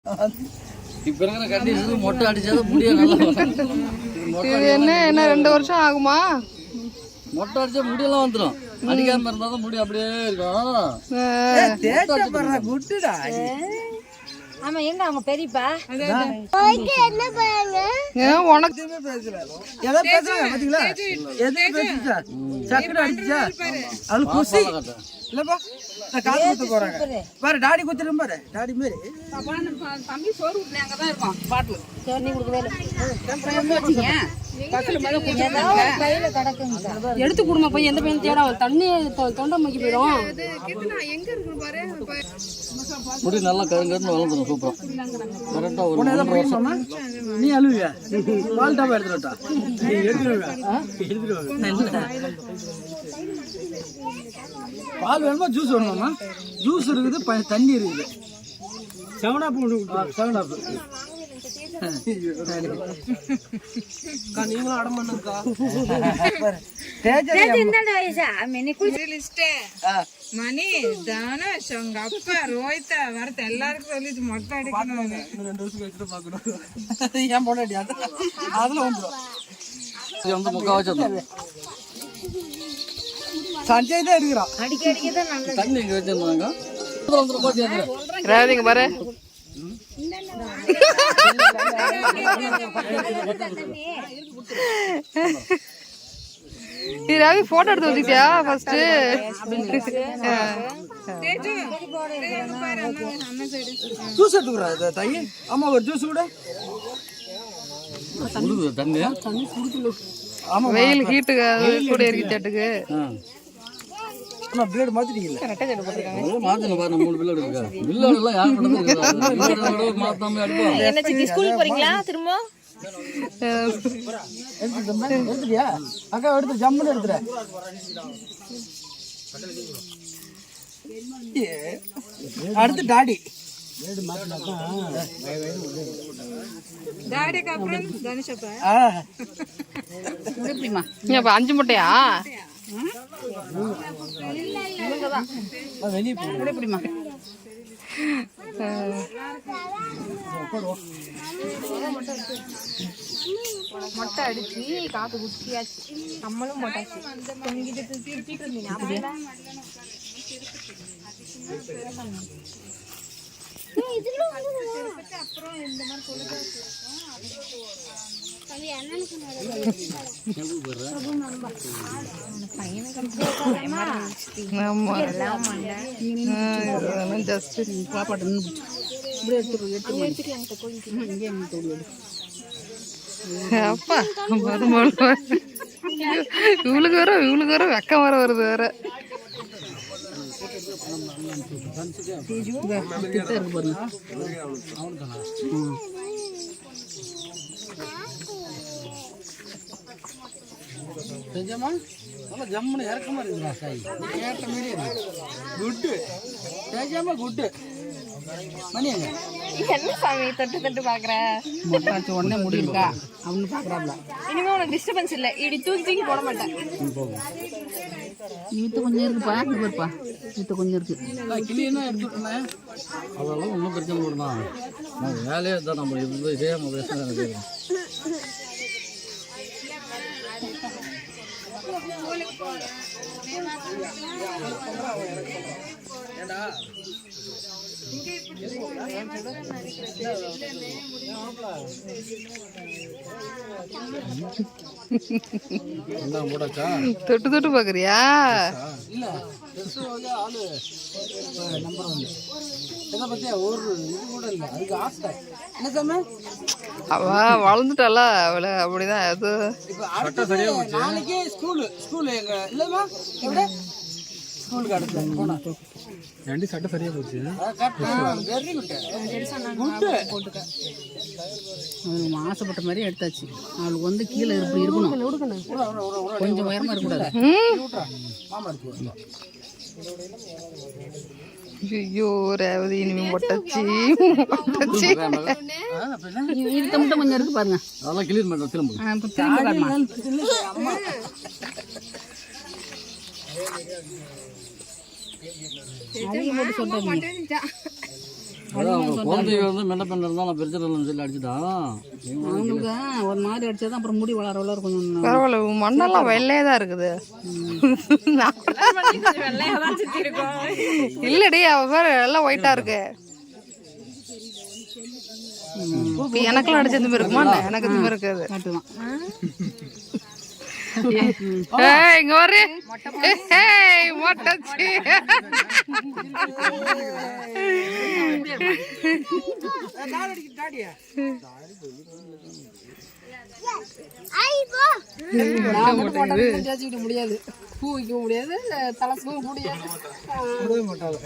இப்ப இருக்கிற கண்டிஷனுக்கு மொட்டை அடிச்சாதான் முடிய நல்லா என்ன 2 வருஷம் ஆகுமா? மொட்டை அடிச்சா முடியெல்லாம் வந்துடும். அடிக்காம இருந்தாதான் முடி அப்படியே இருக்கும். ஆமா, எங்க அவங்க பெரியப்பா உனக்கு பாரு டாடி குத்துரும் பாரு டாடி மாதிரி தம்பி சோறு விட்டு அங்கதான் இருக்கும் பாட்டில் சோறு கொடுக்கவே எடுத்து கொடுமா போய் எந்த பையன் தேட தண்ணி தொண்டை மக்கி போயிடும். முடி நல்லா கருங்கன்னு வளர்ந்துடும். சூப்பரா கரெக்டா ஒரு நீ அழுவியா பால் டாபா எடுத்துட்டா பால் வேணுமா ஜூஸ் வேணுமாம்மா? ஜூஸ் இருக்குது, தண்ணி இருக்குது. 7 அப் நீங்களும் அடம் பண்ணுங்கக்கா. மணி தானேஷ் அவங்க அப்பா ரோஹிதா வரத்த எல்லாருக்கும் சொல்லிச்சு மொட்டை அடிக்கணும். 2 வருஷம் கழிச்சு பாக்கணும். ஏன் போடாடி அதுல வந்துடும். முக்கா வச்சிருந்தோம். சஞ்சய் தான் இருக்கிறான். அடிக்க அடிக்கதான் நல்லது. தண்ணி இங்க வச்சிருந்தாங்க. ராதிங்க பாரு. நீ ராவி போட்டோ எடுத்து வச்சுக்கியா ஃபர்ஸ்ட்? ஜூஸ் எடுத்துக்கிறா தாயி. அம்மா ஒரு ஜூஸ் கூட. தண்ணி ஆமா, வெயில் ஹீட்டுக்கு கூட இறக்கிட்டாட்டுக்கு. பிளேட் மாத்திட்டீங்கல்ல? மாத்தணும் பாருங்க. 3 பிள்ளை இருக்கா. பிள்ளைகள் எல்லாம் யார் பண்ணது மாத்தாம அடிப்போம். என்ன சித்தி ஸ்கூலுக்கு போறீங்களா திரும்ப? எடுத்துட்டியா அக்கா? எடுத்து ஜம்முன்னு எடுத்துற. அடுத்து டாடி. டாடிக்கு அப்புறம் தனுஷப்பா. நீ அப்ப 5 முட்டையா? வெளியே போடுமா? மொட்டை அடிச்சு காத்து குச்சியாச்சு. நம்மளும் மொட்டாச்சு. தொங்கிட்டு திருப்பிட்டு இருந்தீங்க. அப்பா இவளுக்கு வர வெக்கம் வர வருது வேற. ஜம்முன்னு இறக்கமா இருக்குங்களா சாய்? கேட்ட மீடியம் குட்டு தேஜாமா குட்டு. மணி என்ன சாமி தொட்டு தொட்டு பாக்குற? மொட்டாச்சு உடனே முடியிருக்கா அவனு பாக்குறாப்ல. இனிமே உனக்கு டிஸ்டர்பன்ஸ் இல்ல. இப்படி தூக்கி போட மாட்டேன். நீத்து கொஞ்சம் இருக்குப்பா. இருப்பா நீத்து கொஞ்சம் இருக்கு. கிளியனா எடுத்துட்டேன். அதெல்லாம் ஒன்றும் பிரச்சனை போடுமா. வேலையே தான் நம்ம இதே பேசுறது. தொட்டு தொட்டு பாக்குறியா? இல்ல ஆளு நம்பர் 1 என்ன பத்தியா ஒரு இது கூட இல்ல. அதுக்கு ஆசை என்ன சாமி? அவ வளர்ந்துட்டால அவளை அப்படிதான். அது நாளைக்கு ஸ்கூல் எங்க இல்லமா எവിടെ ஸ்கூலுக்கு அடுத்து போனா ரெண்டு சட்டை சரியா போச்சு. Very good. ஆசைப்பட்ட மாதிரி எடுத்தாச்சு. அவளுக்கு வந்து கீழே இருக்கணும், கொஞ்சம் உயரமா இருக்கக்கூடாது. ஐயோ ரேவதி இனிமே மொட்டச்சி இது மட்டும் கொஞ்சம் இருக்கு பாருங்க. அதெல்லாம் கிளியர் பண்ண திரும்ப அதான் அவங்க குழந்தைங்க வந்து மென்ன பண்ண இருந்தா நான் பெருச்சிடலன்னு சொல்லி அடிச்சுட்டான். அவங்களுக்கு ஒரு மாதிரி அடிச்சாதான் அப்புறம் முடி வளர கொஞ்சம் பரவாயில்ல உன் மண்ணெல்லாம் வெள்ளையே தான் இருக்குது. இல்லடி அவ பேர் எல்லாம் ஒயிட்டா இருக்கு. எனக்கெல்லாம் அடிச்ச திமிரு இருக்குமா? எனக்கு திமிரு இருக்காது. காட்டுவான். இங்க வரு. மொட்டச்சி முடியாது, பூ வைக்க முடியாது, தலை பூ முடியாது. மாட்டாங்க.